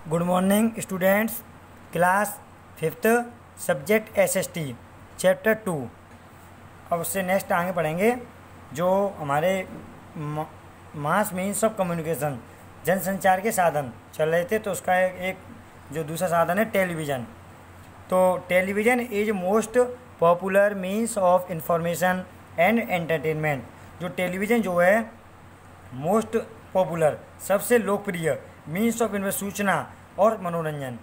Good morning students. Class 5th subject SST chapter 2। अब उससे next आगे पढ़ेंगे जो हमारे मास मीन्स ऑफ कम्युनिकेशन, जनसंचार के साधन चल रहे थे। तो उसका एक जो दूसरा साधन है टेलीविज़न। तो television is most popular means of information and entertainment. जो टेलीविज़न जो है मोस्ट पॉपुलर सबसे लोकप्रिय मीन्स ऑफ सूचना और मनोरंजन।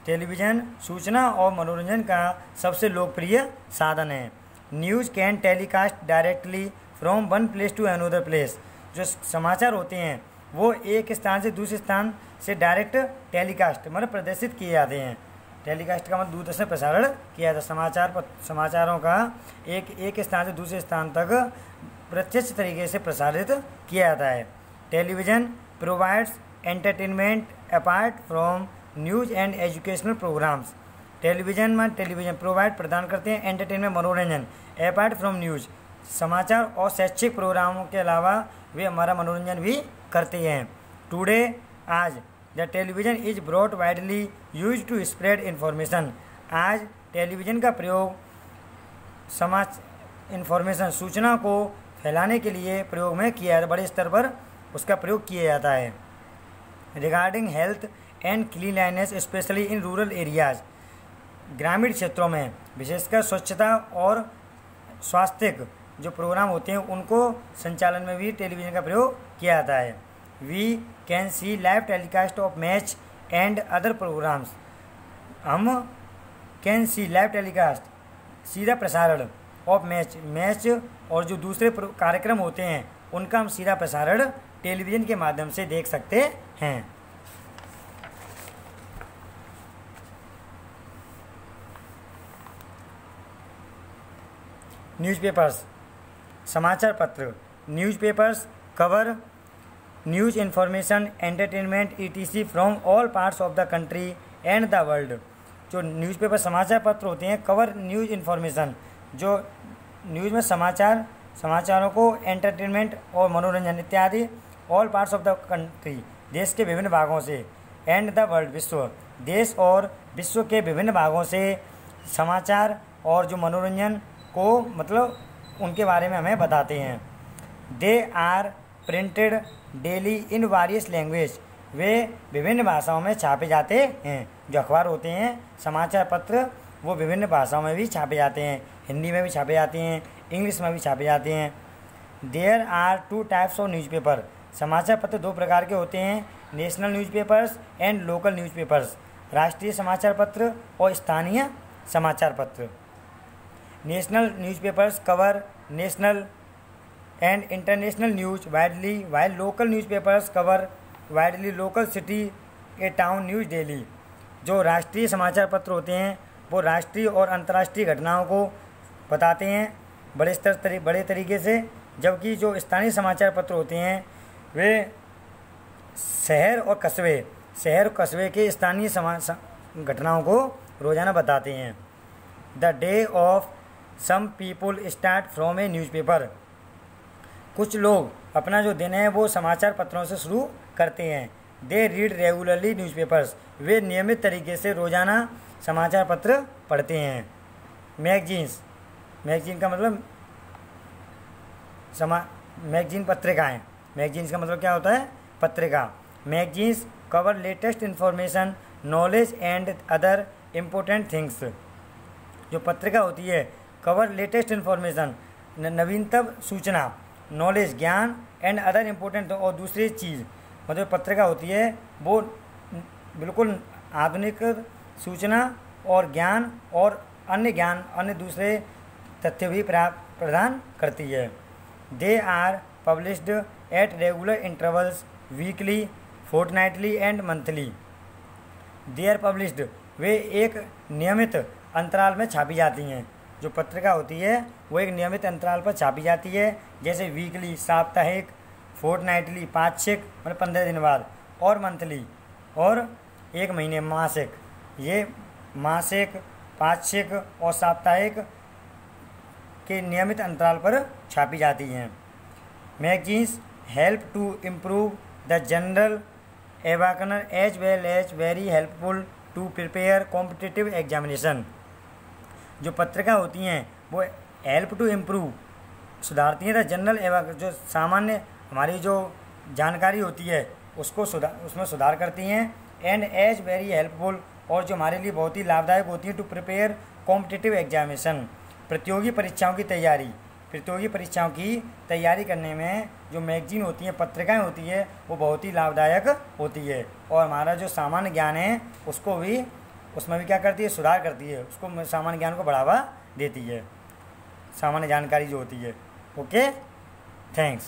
टेलीविज़न सूचना और मनोरंजन का सबसे लोकप्रिय साधन है। News can telecast directly from one place to another place. जो समाचार होते हैं वो एक स्थान से दूसरे स्थान से डायरेक्ट टेलीकास्ट मतलब प्रदर्शित किए जाते हैं। टेलीकास्ट का मतलब दूरदर्शन प्रसारण किया जाता है। समाचारों का एक स्थान से दूसरे स्थान तक प्रत्यक्ष तरीके से प्रसारित किया जाता है। Television provides entertainment apart from news and educational programs. Television provide प्रदान करते हैं एंटरटेनमेंट मनोरंजन अपार्ट फ्रॉम न्यूज़ समाचार और शैक्षिक प्रोग्रामों के अलावा वे हमारा मनोरंजन भी करते हैं। टुडे आज the television is brought widely use to spread information. आज टेलीविज़न का प्रयोग इंफॉर्मेशन सूचना को फैलाने के लिए प्रयोग में किया जाता है। बड़े स्तर पर उसका प्रयोग किया जाता है। Regarding health and cleanliness specially in rural areas. ग्रामीण क्षेत्रों में विशेषकर स्वच्छता और स्वास्थ्य जो प्रोग्राम होते हैं उनको संचालन में भी टेलीविज़न का प्रयोग किया जाता है। We can see live telecast of match and other programs. हम कैन सी लाइव टेलीकास्ट सीधा प्रसारण ऑफ मैच और जो दूसरे कार्यक्रम होते हैं उनका हम सीधा प्रसारण टेलीविज़न के माध्यम से देख सकते हैं। न्यूज़पेपर्स समाचार पत्र। Newspapers cover news information entertainment etc from all parts of the country and the world. जो न्यूज़पेपर समाचार पत्र होते हैं कवर न्यूज़ इंफॉर्मेशन जो न्यूज़ में समाचारों को एंटरटेनमेंट और मनोरंजन इत्यादि all parts of the country देश के विभिन्न भागों से एंड द वर्ल्ड विश्व देश और विश्व के विभिन्न भागों से समाचार और जो मनोरंजन को मतलब उनके बारे में हमें बताते हैं। They are printed daily in various language. वे विभिन्न भाषाओं में छापे जाते हैं। जो अखबार होते हैं समाचार पत्र वो विभिन्न भाषाओं में भी छापे जाते हैं। हिंदी में भी छापे जाते हैं, इंग्लिश में भी छापे जाते हैं। There are 2 types of newspaper. समाचार पत्र 2 प्रकार के होते हैं। National newspapers and local newspapers. राष्ट्रीय समाचार पत्र और स्थानीय समाचार पत्र। National newspapers cover national and international news widely while local newspapers cover widely local city a town news daily. जो राष्ट्रीय समाचार पत्र होते हैं वो राष्ट्रीय और अंतर्राष्ट्रीय घटनाओं को बताते हैं बड़े तरीके से, जबकि जो स्थानीय समाचार पत्र होते हैं वे शहर और कस्बे के स्थानीय घटनाओं को रोज़ाना बताते हैं। The day of some people start from a newspaper. कुछ लोग अपना जो दिन है वो समाचार पत्रों से शुरू करते हैं। They read regularly newspapers. वे नियमित तरीके से रोज़ाना समाचार पत्र पढ़ते हैं। मैगजीन का मतलब मैगजीन पत्रिकाएँ। मैगजीन्स का मतलब क्या होता है? पत्रिका। Magazines cover latest information knowledge and other important things. जो पत्रिका होती है कवर लेटेस्ट इंफॉर्मेशन नवीनतम सूचना नॉलेज ज्ञान एंड अदर इम्पोर्टेंट और दूसरी चीज़ मतलब पत्रिका होती है वो बिल्कुल आधुनिक सूचना और ज्ञान और अन्य दूसरे तथ्य भी प्रदान करती है। They are published at regular intervals weekly fortnightly and monthly. They are published वे एक नियमित अंतराल में छापी जाती हैं। जो पत्रिका होती है वो एक नियमित अंतराल पर छापी जाती है, जैसे वीकली साप्ताहिक, फोर्टनाइटली पाक्षिक मतलब 15 दिन बाद, और मंथली और एक महीने मासिक। ये मासिक पाक्षिक और साप्ताहिक के नियमित अंतराल पर छापी जाती हैं। Magazines help to improve the general एवाकनर as well as very helpful to prepare competitive examination. जो पत्रिका होती हैं वो हेल्प टू इम्प्रूव, सुधारती हैं द जनरल एवं जो सामान्य हमारी जो जानकारी होती है उसको उसमें सुधार करती हैं। एंड एज वेरी हेल्पफुल, और जो हमारे लिए बहुत ही लाभदायक होती है टू प्रिपेयर कॉम्पिटिटिव एग्जामिनेशन, प्रतियोगी परीक्षाओं की तैयारी करने में जो मैगजीन होती हैं, पत्रिकाएं होती है, वो बहुत ही लाभदायक होती है। और हमारा जो सामान्य ज्ञान है उसको भी उसमें भी क्या करती है, सुधार करती है, उसको सामान्य ज्ञान को बढ़ावा देती है, सामान्य जानकारी जो होती है। Okay, thanks.